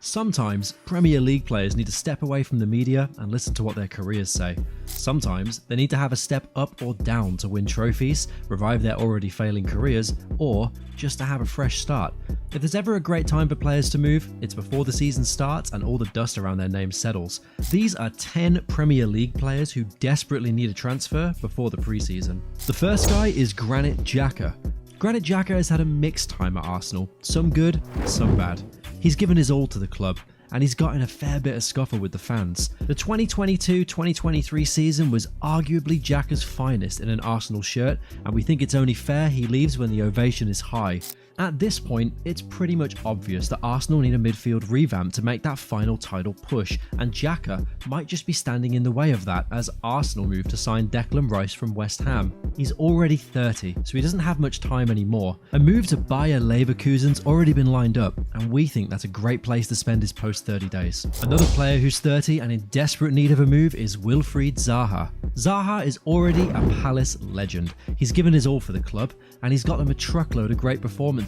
Sometimes Premier League players need to step away from the media and listen to what their careers say. Sometimes they need to have a step up or down to win trophies, revive their already failing careers, or just to have a fresh start. If there's ever a great time for players to move, it's before the season starts and all the dust around their name settles. These are 10 Premier League players who desperately need a transfer before the preseason. The first guy is Granit Xhaka. Granit Xhaka has had a mixed time at Arsenal, some good, some bad. He's given his all to the club, and he's gotten a fair bit of scuffle with the fans. The 2022-2023 season was arguably Xhaka's finest in an Arsenal shirt, and we think it's only fair he leaves when the ovation is high. At this point, it's pretty much obvious that Arsenal need a midfield revamp to make that final title push, and Xhaka might just be standing in the way of that as Arsenal move to sign Declan Rice from West Ham. He's already 30, so he doesn't have much time anymore. A move to Bayer Leverkusen's already been lined up, and we think that's a great place to spend his post-30 days. Another player who's 30 and in desperate need of a move is Wilfried Zaha. Zaha is already a Palace legend. He's given his all for the club, and he's got them a truckload of great performances.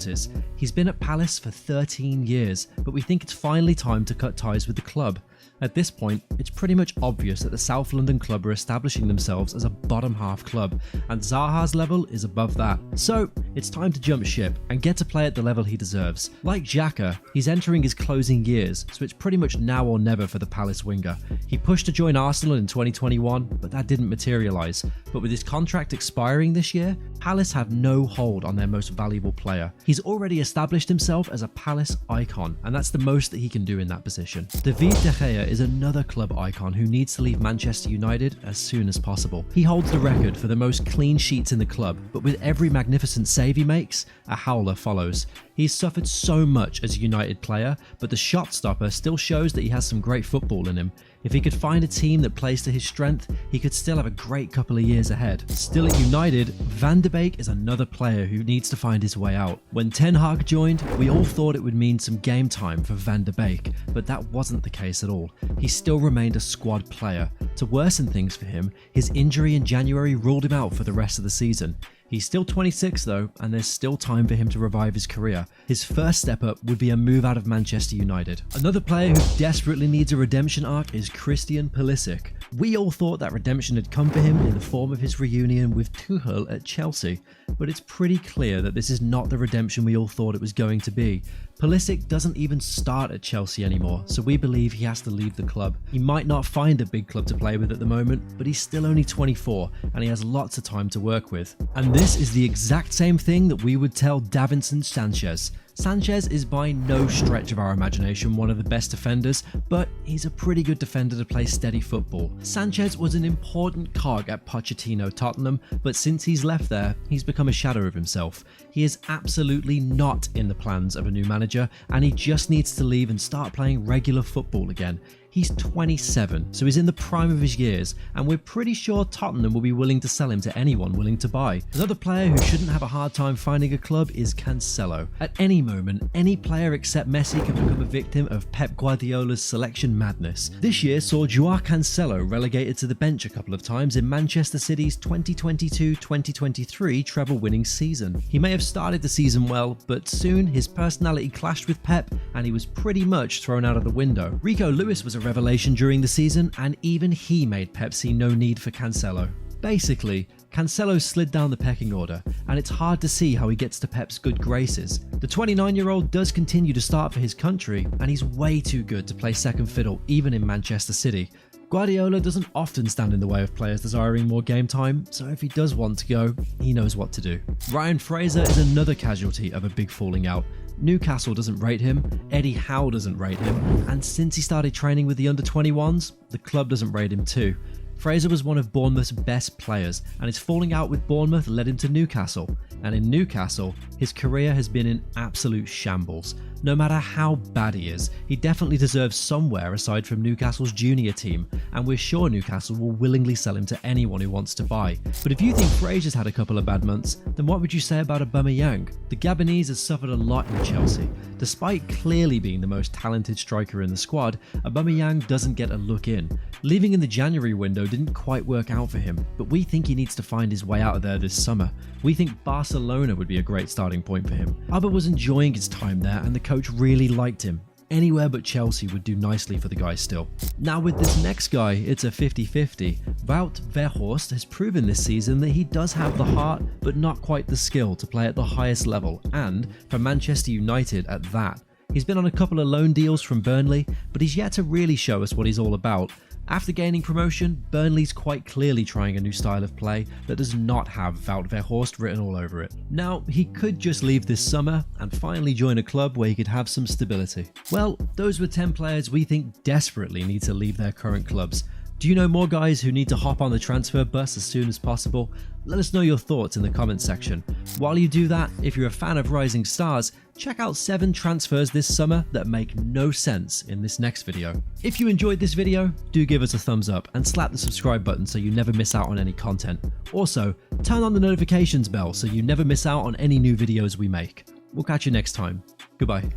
He's been at Palace for 13 years, but we think it's finally time to cut ties with the club. At this point, it's pretty much obvious that the South London club are establishing themselves as a bottom half club, and Zaha's level is above that. So, it's time to jump ship and get to play at the level he deserves. Like Xhaka, he's entering his closing years, so it's pretty much now or never for the Palace winger. He pushed to join Arsenal in 2021, but that didn't materialise. But with his contract expiring this year, Palace have no hold on their most valuable player. He's already established himself as a Palace icon, and that's the most that he can do in that position. David De Gea is another club icon who needs to leave Manchester United as soon as possible. He holds the record for the most clean sheets in the club, but with every magnificent save he makes, a howler follows. He's suffered so much as a United player, but the shot stopper still shows that he has some great football in him. If he could find a team that plays to his strength, he could still have a great couple of years ahead. Still at United, Van de Beek is another player who needs to find his way out. When Ten Hag joined, we all thought it would mean some game time for Van de Beek, but that wasn't the case at all. He still remained a squad player. To worsen things for him, his injury in January ruled him out for the rest of the season. He's still 26 though, and there's still time for him to revive his career. His first step up would be a move out of Manchester United. Another player who desperately needs a redemption arc is Christian Pulisic. We all thought that redemption had come for him in the form of his reunion with Tuchel at Chelsea, but it's pretty clear that this is not the redemption we all thought it was going to be. Pulisic doesn't even start at Chelsea anymore, so we believe he has to leave the club. He might not find a big club to play with at the moment, but he's still only 24 and he has lots of time to work with. And this is the exact same thing that we would tell Davinson Sanchez. Sanchez is by no stretch of our imagination one of the best defenders, but he's a pretty good defender to play steady football. Sanchez was an important cog at Pochettino Tottenham, but since he's left there, he's become a shadow of himself. He is absolutely not in the plans of a new manager, and he just needs to leave and start playing regular football again. He's 27, so he's in the prime of his years, and we're pretty sure Tottenham will be willing to sell him to anyone willing to buy. Another player who shouldn't have a hard time finding a club is Cancelo. At any moment, any player except Messi can become a victim of Pep Guardiola's selection madness. This year saw Joao Cancelo relegated to the bench a couple of times in Manchester City's 2022-2023 treble-winning season. He may have started the season well, but soon his personality clashed with Pep, and he was pretty much thrown out of the window. Rico Lewis was a revelation during the season, and even he made Pep see no need for Cancelo. Basically, Cancelo slid down the pecking order, and it's hard to see how he gets to Pep's good graces. The 29-year-old does continue to start for his country, and he's way too good to play second fiddle even in Manchester City. Guardiola doesn't often stand in the way of players desiring more game time, so if he does want to go, he knows what to do. Ryan Fraser is another casualty of a big falling out. Newcastle doesn't rate him, Eddie Howe doesn't rate him, and since he started training with the under-21s, the club doesn't rate him too. Fraser was one of Bournemouth's best players, and his falling out with Bournemouth led him to Newcastle. And in Newcastle, his career has been in absolute shambles. No matter how bad he is, he definitely deserves somewhere aside from Newcastle's junior team, and we're sure Newcastle will willingly sell him to anyone who wants to buy. But if you think Fraser's had a couple of bad months, then what would you say about Aubameyang? The Gabonese has suffered a lot in Chelsea. Despite clearly being the most talented striker in the squad, Aubameyang doesn't get a look in. Leaving in the January window didn't quite work out for him, but we think he needs to find his way out of there this summer. We think Barcelona would be a great starting point for him. Abba was enjoying his time there and the coach really liked him. anywhere but Chelsea would do nicely for the guy still. Now with this next guy, it's a 50-50. Wout Weghorst has proven this season that he does have the heart, but not quite the skill to play at the highest level, and for Manchester United at that. He's been on a couple of loan deals from Burnley, but he's yet to really show us what he's all about. After gaining promotion, Burnley's quite clearly trying a new style of play that does not have Wout Weghorst written all over it. Now, he could just leave this summer and finally join a club where he could have some stability. Well, those were 10 players we think desperately need to leave their current clubs. Do you know more guys who need to hop on the transfer bus as soon as possible? Let us know your thoughts in the comments section. While you do that, if you're a fan of Rising Stars, check out 7 transfers this summer that make no sense in this next video. If you enjoyed this video, do give us a thumbs up and slap the subscribe button so you never miss out on any content. Also, turn on the notifications bell so you never miss out on any new videos we make. We'll catch you next time. Goodbye.